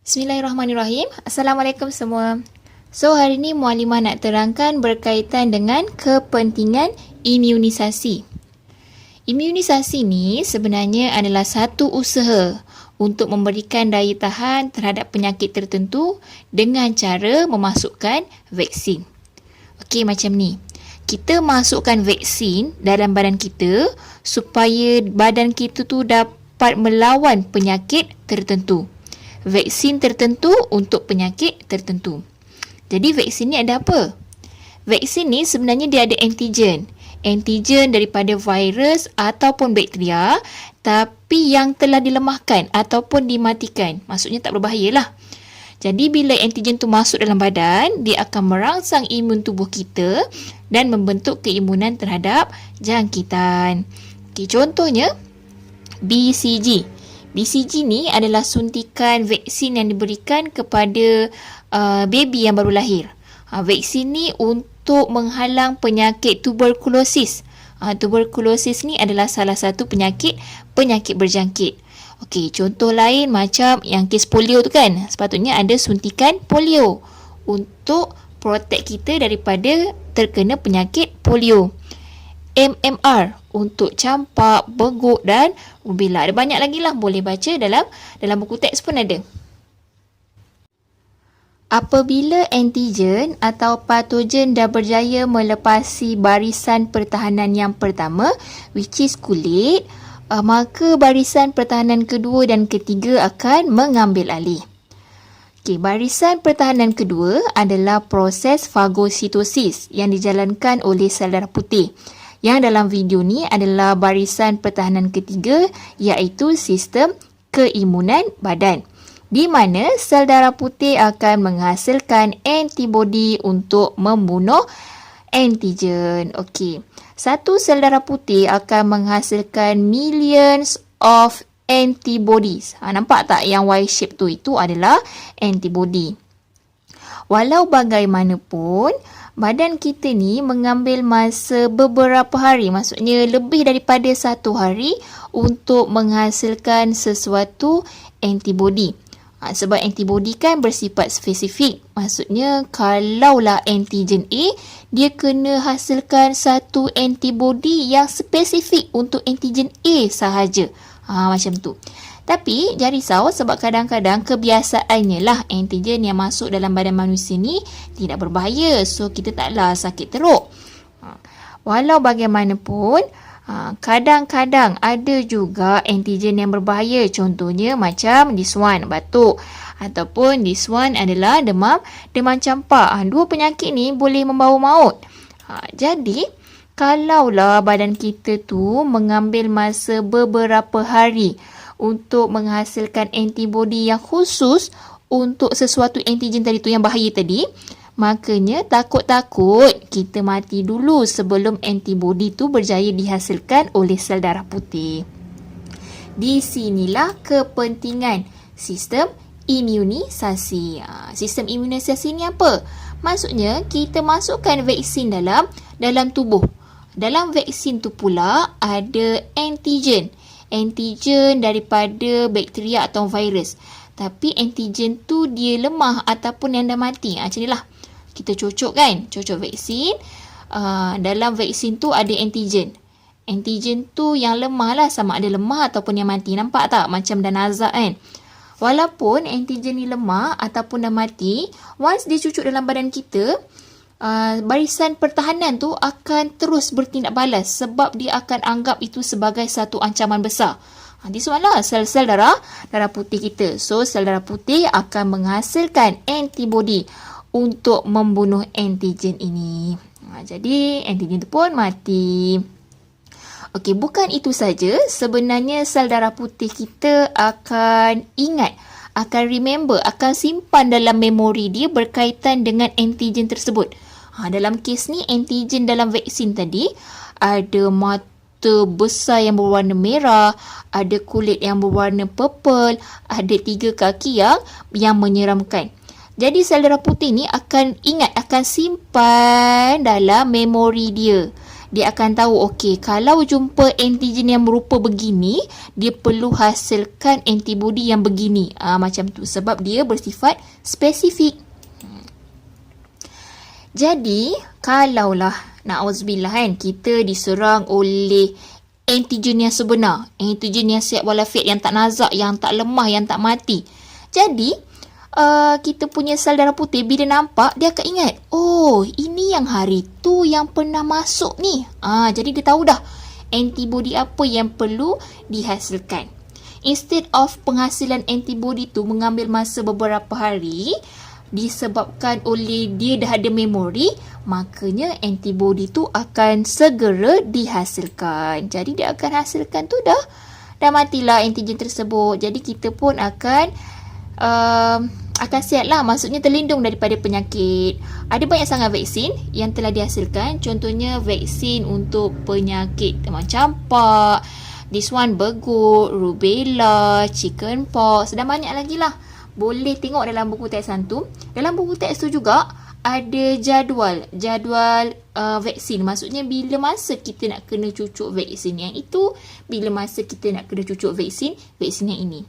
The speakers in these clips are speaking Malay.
Bismillahirrahmanirrahim. Assalamualaikum semua. So, hari ni Mualimah nak terangkan berkaitan dengan kepentingan imunisasi. Imunisasi ni sebenarnya adalah satu usaha untuk memberikan daya tahan terhadap penyakit tertentu dengan cara memasukkan vaksin. Okey, macam ni. Kita masukkan vaksin dalam badan kita supaya badan kita tu dapat melawan penyakit tertentu. Vaksin tertentu untuk penyakit tertentu. Jadi vaksin ni ada apa? Vaksin ni sebenarnya dia ada antigen. Antigen daripada virus ataupun bakteria, tapi yang telah dilemahkan ataupun dimatikan. Maksudnya tak berbahaya lah. Jadi bila antigen tu masuk dalam badan, dia akan merangsang imun tubuh kita dan membentuk keimunan terhadap jangkitan. Okay, contohnya BCG. BCG ni adalah suntikan vaksin yang diberikan kepada baby yang baru lahir. Vaksin ni untuk menghalang penyakit tuberkulosis. Tuberkulosis ni adalah salah satu penyakit berjangkit. Okey, contoh lain macam yang kes polio tu kan. Sepatutnya ada suntikan polio untuk protect kita daripada terkena penyakit polio. MMR untuk campak, beguk dan rubella. Ada banyak lagi lah, boleh baca dalam buku teks pun ada. Apabila antigen atau patogen dah berjaya melepasi barisan pertahanan yang pertama, which is kulit, maka barisan pertahanan kedua dan ketiga akan mengambil alih. Okay, barisan pertahanan kedua adalah proses fagositosis yang dijalankan oleh sel darah putih. Yang dalam video ni adalah barisan pertahanan ketiga, iaitu sistem keimunan badan. Di mana sel darah putih akan menghasilkan antibodi untuk membunuh antigen. Okey. Satu sel darah putih akan menghasilkan millions of antibodies. Nampak tak yang Y-shape tu? Itu adalah antibodi. Walau bagaimanapun, badan kita ni mengambil masa beberapa hari, maksudnya lebih daripada 1 hari untuk menghasilkan sesuatu antibodi. Sebab antibodi kan bersifat spesifik. Maksudnya kalaulah antigen A, dia kena hasilkan satu antibodi yang spesifik untuk antigen A sahaja. Macam tu. Tapi jangan risau sebab kadang-kadang kebiasaannya lah antigen yang masuk dalam badan manusia ni tidak berbahaya. So kita taklah sakit teruk. Walau bagaimanapun, kadang-kadang ada juga antigen yang berbahaya. Contohnya macam this one, batuk. Ataupun this one adalah demam campak. Dua penyakit ni boleh membawa maut. Jadi, kalaulah badan kita tu mengambil masa beberapa hari untuk menghasilkan antibodi yang khusus untuk sesuatu antigen tadi tu yang bahaya tadi, makanya takut-takut kita mati dulu sebelum antibodi tu berjaya dihasilkan oleh sel darah putih. Di sinilah kepentingan sistem imunisasi. Sistem imunisasi ni apa? Maksudnya kita masukkan vaksin dalam tubuh. Dalam vaksin tu pula ada antigen daripada bakteria atau virus. Tapi antigen tu dia lemah ataupun yang dah mati. Macam ni lah. Kita cocok vaksin. Dalam vaksin tu ada antigen. Antigen tu yang lemah lah, sama ada lemah ataupun yang mati. Nampak tak? Macam dah nazak kan? Walaupun antigen ni lemah ataupun dah mati, once dia cucuk dalam badan kita, barisan pertahanan tu akan terus bertindak balas sebab dia akan anggap itu sebagai satu ancaman besar. This one lah sel-sel darah putih kita. So sel darah putih akan menghasilkan antibodi untuk membunuh antigen ini. Jadi antigen tu pun mati. Okey, bukan itu saja. Sebenarnya sel darah putih kita akan ingat, akan remember, akan simpan dalam memori dia berkaitan dengan antigen tersebut. Dalam kes ni, antigen dalam vaksin tadi ada mata besar yang berwarna merah, ada kulit yang berwarna purple, ada 3 kaki yang menyeramkan. Jadi sel darah putih ni akan ingat, akan simpan dalam memori dia. dia akan tahu, okey, kalau jumpa antigen yang merupa begini, dia perlu hasilkan antibody yang begini. Macam tu, sebab dia bersifat spesifik. Jadi, kalaulah, na'udzubillah kan, kita diserang oleh antigen yang sebenar, antigen yang sihat walafiat, yang tak nazak, yang tak lemah, yang tak mati. Jadi, kita punya sel darah putih bila nampak, dia akan ingat, oh, ini yang hari tu yang pernah masuk ni. Jadi dia tahu dah antibody apa yang perlu dihasilkan. Instead of penghasilan antibody tu mengambil masa beberapa hari, disebabkan oleh dia dah ada memori, makanya antibody tu akan segera dihasilkan. Jadi dia akan hasilkan tu dah matilah antigen tersebut. Jadi kita pun akan sihat lah, maksudnya terlindung daripada penyakit. Ada banyak sangat vaksin yang telah dihasilkan. Contohnya vaksin untuk penyakit demam campak, this one bergut, rubella, chickenpox, dan banyak lagi lah. Boleh tengok dalam buku teks tu. Dalam buku teks tu juga ada jadual vaksin. Maksudnya bila masa kita nak kena cucuk vaksin yang itu, bila masa kita nak kena cucuk vaksin yang ini.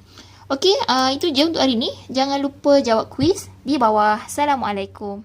Okey, itu je untuk hari ni. Jangan lupa jawab kuis di bawah. Assalamualaikum.